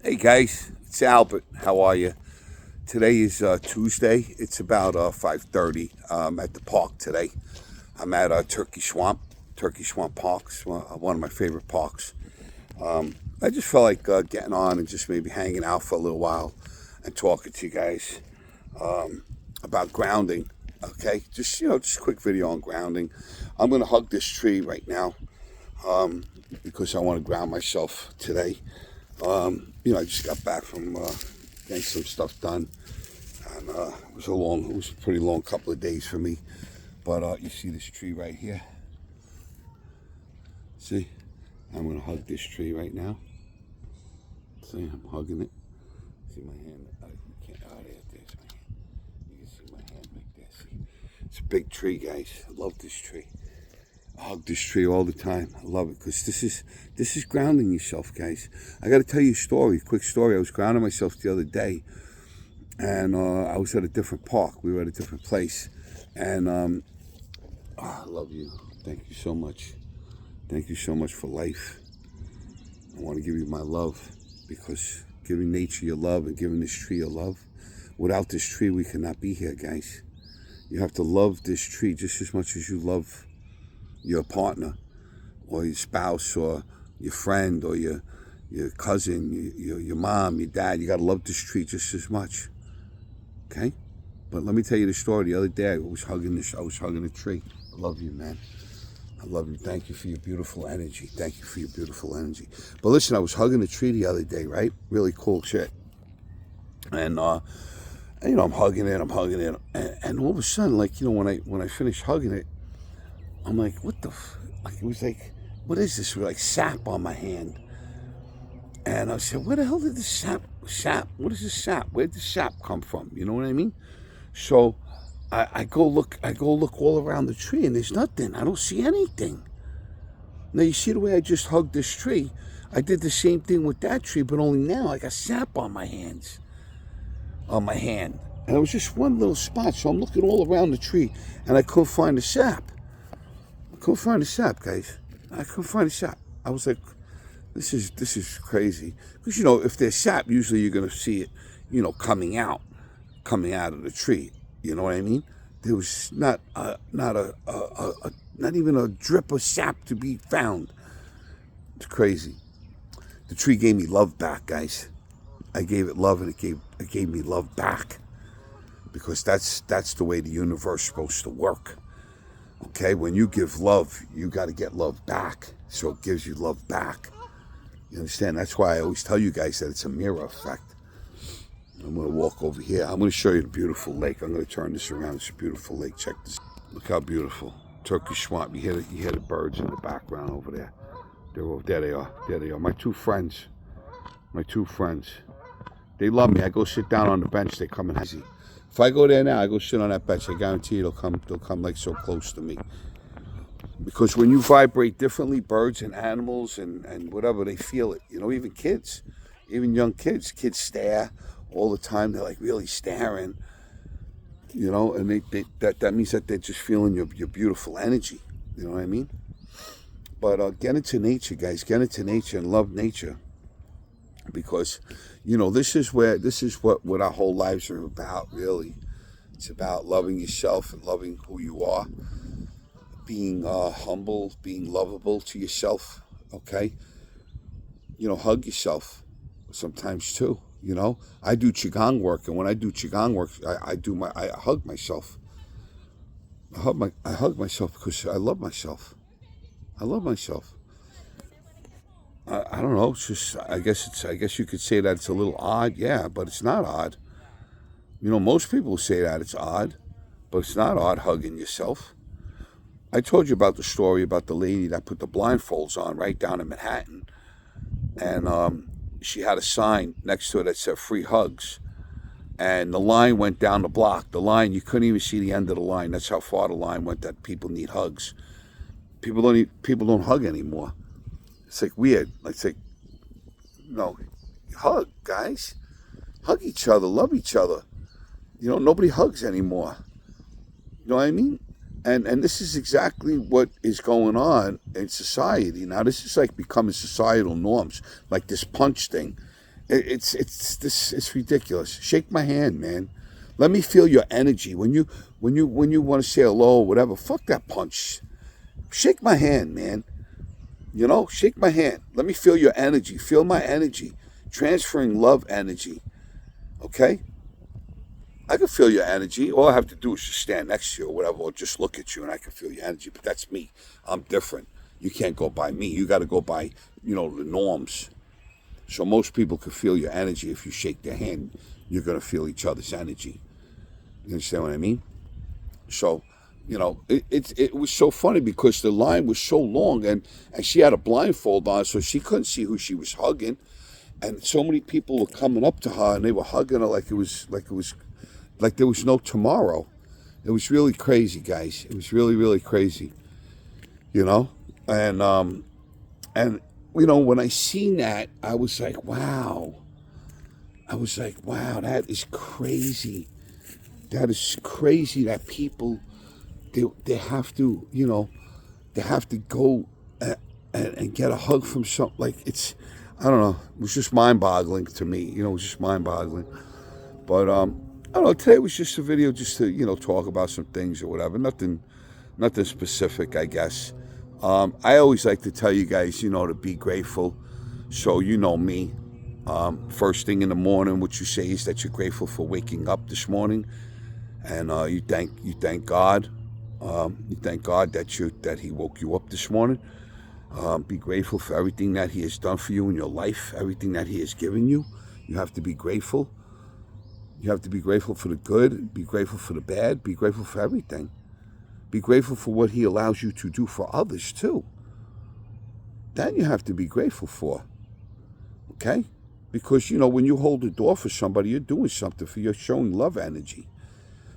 Hey guys, it's Albert. How are you? Today is Tuesday. It's about 5:30. At the park today. I'm at Turkey Swamp Parks, one of my favorite parks. I just felt like getting on and just maybe hanging out for a little while and talking to you guys about grounding. Okay, just a quick video on grounding. I'm gonna hug this tree right now because I want to ground myself today. I just got back from getting some stuff done, and it was a pretty long couple of days for me. But you see this tree right here? See, I'm gonna hug this tree right now. See, I'm hugging it. See my hand? You can't. Oh, there's my hand. You can see my hand like this. See, it's a big tree, guys. I love this tree. I hug this tree all the time. I love it because this is grounding yourself, guys. I got to tell you a story, quick story. I was grounding myself the other day, and I was at a different park. We were at a different place, and I love you. Thank you so much. Thank you so much for life. I want to give you my love because giving nature your love and giving this tree your love. Without this tree, we cannot be here, guys. You have to love this tree just as much as you love your partner or your spouse or your friend or your cousin, your mom, your dad. You got to love this tree just as much. Okay? But let me tell you the story. The other day I was hugging a tree. I love you, man. I love you. Thank you for your beautiful energy. Thank you for your beautiful energy. But listen, I was hugging a tree the other day, right? Really cool shit. And I'm hugging it, and all of a sudden, like, when I finished hugging it, I'm like, what the? Like, it was like, what is this? Like sap on my hand. And I said, where the hell did this sap? What is this sap? Where'd the sap come from? You know what I mean? So I go look all around the tree, and there's nothing. I don't see anything. Now you see the way I just hugged this tree. I did the same thing with that tree, but only now I got sap on my hand. And it was just one little spot. So I'm looking all around the tree, and I couldn't find the sap. Couldn't find the sap, guys. I couldn't find the sap. I was like, this is crazy. Because if there's sap, usually you're gonna see it, coming out of the tree. You know what I mean? There was not even a drip of sap to be found. It's crazy. The tree gave me love back, guys. I gave it love, and it gave me love back. Because that's the way the universe is supposed to work. Okay, when you give love, you got to get love back. So it gives you love back. You understand? That's why I always tell you guys that it's a mirror effect. I'm going to walk over here. I'm going to show you the beautiful lake. I'm going to turn this around. It's a beautiful lake. Check this. Look how beautiful. Turkish Swamp. You hear the birds in the background over there. There they are. There they are. My two friends. They love me. I go sit down on the bench. They come and easy. If I go there now, I go sit on that bench. I guarantee you they'll come like so close to me. Because when you vibrate differently, birds and animals and whatever, they feel it. Even kids, even young kids stare all the time. They're like really staring. And that means that they're just feeling your beautiful energy. You know what I mean? But get into nature, guys. Get into nature and love nature. Because this is what our whole lives are about, really. It's about loving yourself and loving who you are, being humble, being lovable to yourself. Okay, hug yourself sometimes too. I do qigong work, and when I do qigong work, I hug myself. I hug myself because I love myself. I love myself. I don't know. It's just, I guess you could say that it's a little odd. Yeah, but it's not odd. Most people say that it's odd, but it's not odd hugging yourself. I told you about the story about the lady that put the blindfolds on right down in Manhattan, and she had a sign next to it that said "free hugs," and the line went down the block. The line, you couldn't even see the end of the line. That's how far the line went. That people need hugs. People don't hug anymore. It's like weird. It's like, no, hug, guys. Hug each other. Love each other. Nobody hugs anymore. You know what I mean? And this is exactly what is going on in society. Now, this is like becoming societal norms. Like this punch thing It's ridiculous. Shake my hand, man. Let me feel your energy. When you want to say hello or whatever, fuck that punch. Shake my hand, man. You know, shake my hand. Let me feel your energy. Feel my energy. Transferring love energy. Okay? I can feel your energy. All I have to do is just stand next to you or whatever, or just look at you and I can feel your energy. But that's me. I'm different. You can't go by me. You got to go by, the norms. So most people can feel your energy. If you shake their hand, you're going to feel each other's energy. You understand what I mean? So, it was so funny because the line was so long and she had a blindfold on, so she couldn't see who she was hugging. And so many people were coming up to her and they were hugging her like there was no tomorrow. It was really crazy, guys. It was really, really crazy. And when I seen that, I was like, wow. That is crazy. That is crazy that people, they have to, they have to go and get a hug from some, like I don't know, it was just mind-boggling to me, it was just mind-boggling. But, I don't know, today was just a video just to, talk about some things or whatever, nothing specific, I guess. I always like to tell you guys, to be grateful. So you know me. First thing in the morning, what you say is that you're grateful for waking up this morning, and you thank God. You thank God that He woke you up this morning. Be grateful for everything that He has done for you in your life, everything that He has given you. You have to be grateful. You have to be grateful for the good. Be grateful for the bad. Be grateful for everything. Be grateful for what He allows you to do for others too. Then you have to be grateful for. Okay? Because, when you hold the door for somebody, you're doing something for you. You're showing love energy.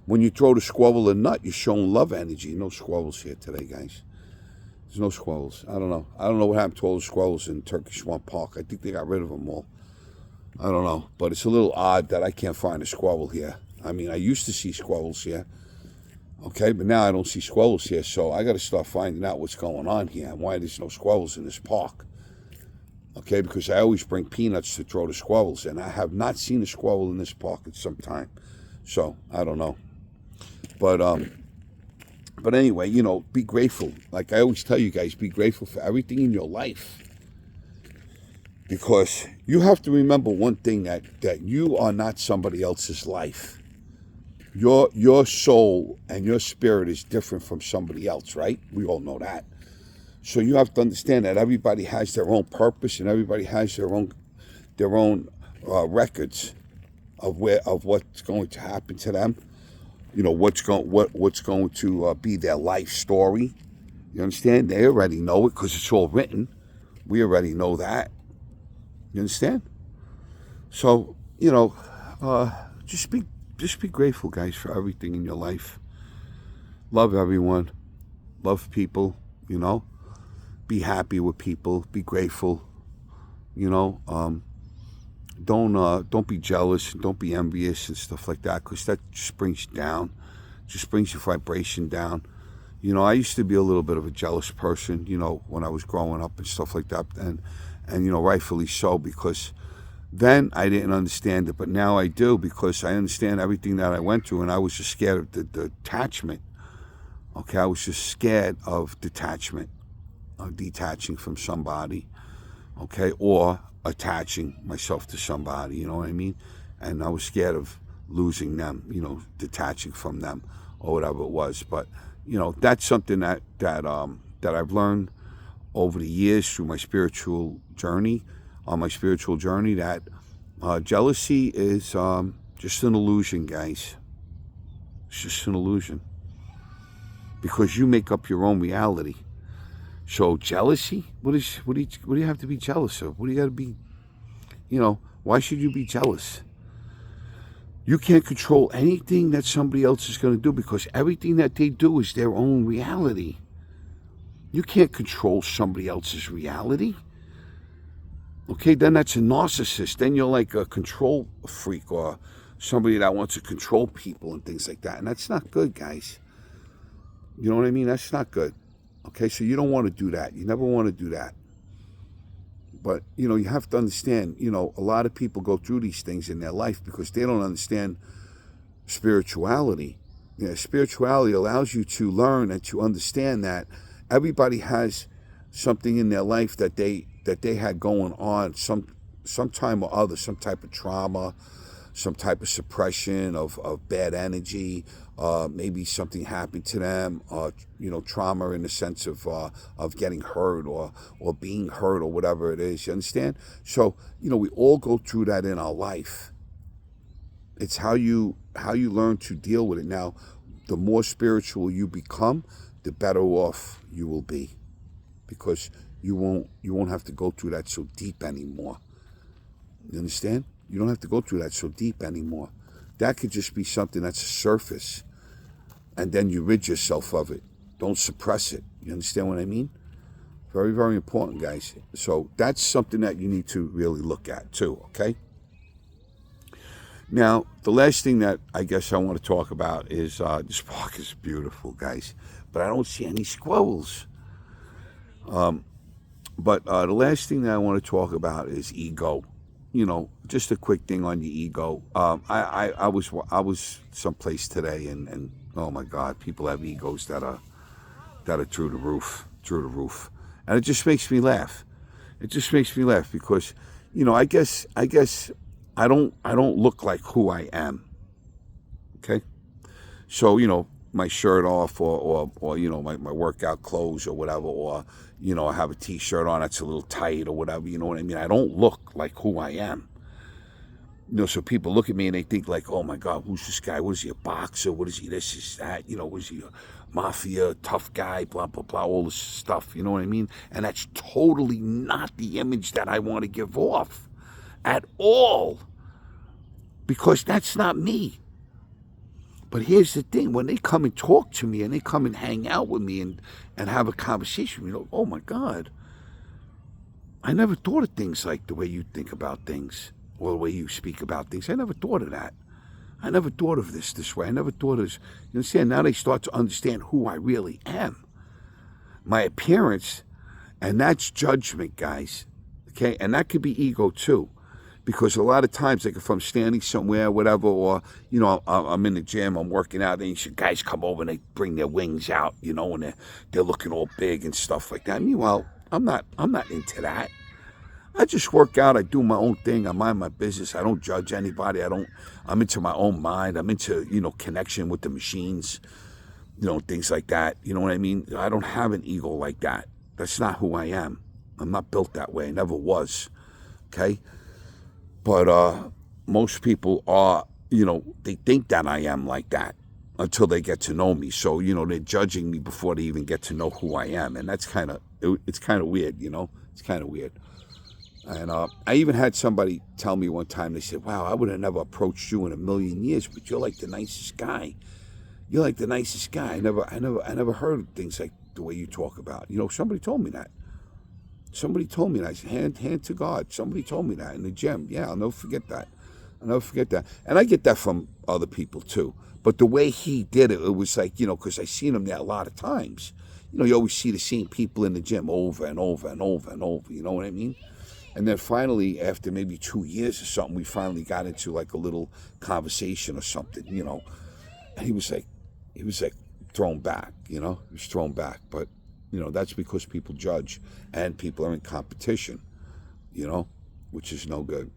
When you throw the squirrel a nut, you're showing love energy. No squirrels here today, guys. There's no squirrels. I don't know. I don't know what happened to all the squirrels in Turkish Swamp Park. I think they got rid of them all. I don't know. But it's a little odd that I can't find a squirrel here. I mean, I used to see squirrels here. Okay, but now I don't see squirrels here. So I got to start finding out what's going on here and why there's no squirrels in this park. Okay, because I always bring peanuts to throw the squirrels in. I have not seen a squirrel in this park in some time. So, I don't know. But anyway, be grateful. Like I always tell you guys, be grateful for everything in your life. Because you have to remember one thing, that you are not somebody else's life. Your soul and your spirit is different from somebody else, right? We all know that. So you have to understand that everybody has their own purpose and everybody has their own records of what's going to happen to them. What's going to be their life story. You understand? They already know it because it's all written. We already know that. You understand? So just be grateful, guys, for everything in your life. Love everyone. Love people. Be happy with people. Be grateful. Don't be jealous and don't be envious and stuff like that, because that just brings you down. Just brings your vibration down. I used to be a little bit of a jealous person, when I was growing up and stuff like that, and rightfully so, because then I didn't understand it, but now I do, because I understand everything that I went through, and I was just scared of the detachment. Okay, I was just scared of detachment. Detaching from somebody, okay, or attaching myself to somebody, you know what I mean? And I was scared of losing them, detaching from them or whatever it was. But that's something that I've learned over the years through my spiritual journey. That jealousy is just an illusion, guys. It's just an illusion, because you make up your own reality. So jealousy, what do you have to be jealous of? What do you got to be, why should you be jealous? You can't control anything that somebody else is going to do, because everything that they do is their own reality. You can't control somebody else's reality. Okay, then that's a narcissist. Then you're like a control freak, or somebody that wants to control people and things like that. And that's not good, guys. You know what I mean? That's not good. Okay, so you don't want to do that. You never want to do that. But, you know, you have to understand, you know, a lot of people go through these things in their life because they don't understand spirituality. You know, spirituality allows you to learn and to understand that everybody has something in their life that they had going on some time or other, some type of trauma, some type of suppression of bad energy, maybe something happened to them, you know, trauma in the sense of getting hurt or being hurt or whatever it is. You understand? So, you know, we all go through that in our life. It's how you learn to deal with it. Now, the more spiritual you become, the better off you will be, because you won't have to go through that so deep anymore. You understand? You don't have to go through that so deep anymore. That could just be something that's a surface, and then you rid yourself of it. Don't suppress it. You understand what I mean? Very, very important, guys. So that's something that you need to really look at too, okay? Now, the last thing that I guess I want to talk about is this park is beautiful, guys, but I don't see any squirrels. But the last thing that I want to talk about is ego. You know, just a quick thing on the ego. I was someplace today, and oh my God, people have egos that are through the roof, and it just makes me laugh. It just makes me laugh because, you know, I guess I don't look like who I am. Okay, so, you know, my shirt off or you know, my workout clothes or whatever, or, you know, I have a t-shirt on that's a little tight or whatever, you know what I mean? I don't look like who I am. You know, so people look at me and they think like, oh my God, who's this guy? What is he, a boxer? What is he, this, is that? You know, was he a mafia, tough guy, blah, blah, blah, all this stuff, you know what I mean? And that's totally not the image that I want to give off at all, because that's not me. But here's the thing, when they come and talk to me and they come and hang out with me and have a conversation, you know, oh my God, I never thought of things like the way you think about things or the way you speak about things. I never thought of that. I never thought of this way. I never thought of this. You understand? Now they start to understand who I really am. My appearance, and that's judgment, guys. Okay? And that could be ego too. Because a lot of times, like if I'm standing somewhere, whatever, or, you know, I'm in the gym, I'm working out, and guys come over and they bring their wings out, you know, and they're looking all big and stuff like that. Meanwhile, I'm not into that. I just work out, I do my own thing, I mind my business, I don't judge anybody, I'm into my own mind, I'm into, you know, connection with the machines, you know, things like that, you know what I mean? I don't have an ego like that. That's not who I am. I'm not built that way, I never was, okay? But most people are, you know, they think that I am like that until they get to know me. So, you know, they're judging me before they even get to know who I am. And that's it's kind of weird, you know? It's kind of weird. And I even had somebody tell me one time, they said, wow, I would have never approached you in a million years, but you're like the nicest guy. You're like the nicest guy. I never heard of things like the way you talk about. You know, somebody told me that. Somebody told me that. I said, hand to God. Somebody told me that in the gym. Yeah, I'll never forget that. I'll never forget that. And I get that from other people too. But the way he did it, it was like, you know, because I seen him there a lot of times. You know, you always see the same people in the gym over and over and over and over. You know what I mean? And then finally, after maybe 2 years or something, we finally got into like a little conversation or something, you know. And he was like thrown back, you know. He was thrown back. But, you know, that's because people judge and people are in competition, you know, which is no good.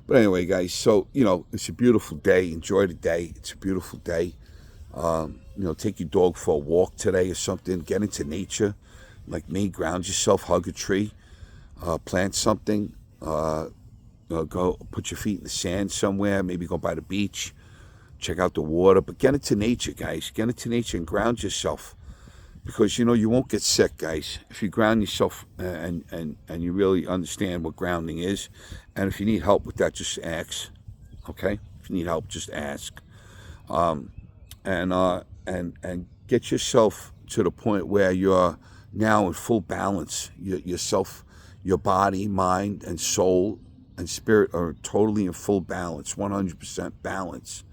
But anyway, guys, so, you know, it's a beautiful day. Enjoy the day. It's a beautiful day. You know, take your dog for a walk today or something. Get into nature. Like me, ground yourself, hug a tree, plant something. Go put your feet in the sand somewhere. Maybe go by the beach. Check out the water. But get into nature, guys. Get into nature and ground yourself. Because, you know, you won't get sick, guys, if you ground yourself and you really understand what grounding is. And if you need help with that, just ask, okay? If you need help, just ask. And get yourself to the point where you're now in full balance. Yourself, your body, mind, and soul and spirit are totally in full balance, 100% balance,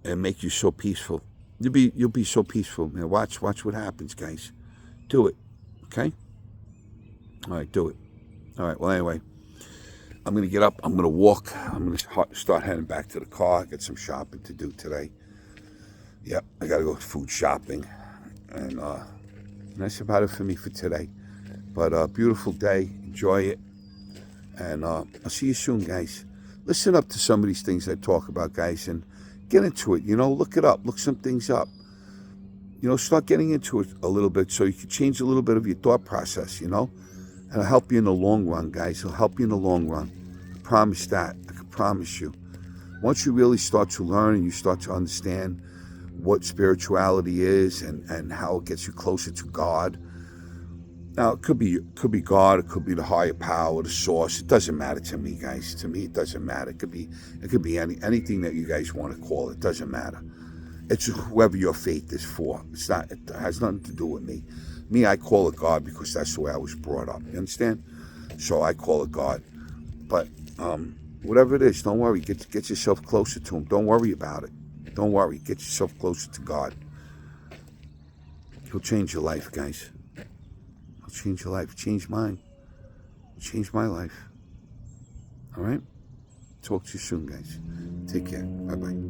and make you so peaceful. You'll be so peaceful, man. Watch what happens, guys. Do it, okay? All right, do it. All right, well, anyway, I'm going to get up. I'm going to walk. I'm going to start heading back to the car. I got some shopping to do today. Yep, I got to go food shopping. And that's about it for me for today. But beautiful day. Enjoy it. And I'll see you soon, guys. Listen up to some of these things I talk about, guys, and get into it. Look it up. Look some things up. Start getting into it a little bit so you can change a little bit of your thought process, And it'll help you in the long run, guys. It'll help you in the long run. I promise that. I can promise you. Once you really start to learn and you start to understand what spirituality is and how it gets you closer to God. Now, it could be God, it could be the higher power, the source. It doesn't matter to me, guys. To me, it doesn't matter. It could be anything that you guys want to call it. It doesn't matter. It's whoever your faith is for. It has nothing to do with me. Me, I call it God because that's the way I was brought up. You understand? So I call it God. But whatever it is, don't worry. Get yourself closer to Him. Don't worry about it. Don't worry. Get yourself closer to God. He'll change your life, guys. He'll change your life. Change mine. Change my life. All right? Talk to you soon, guys. Take care. Bye-bye.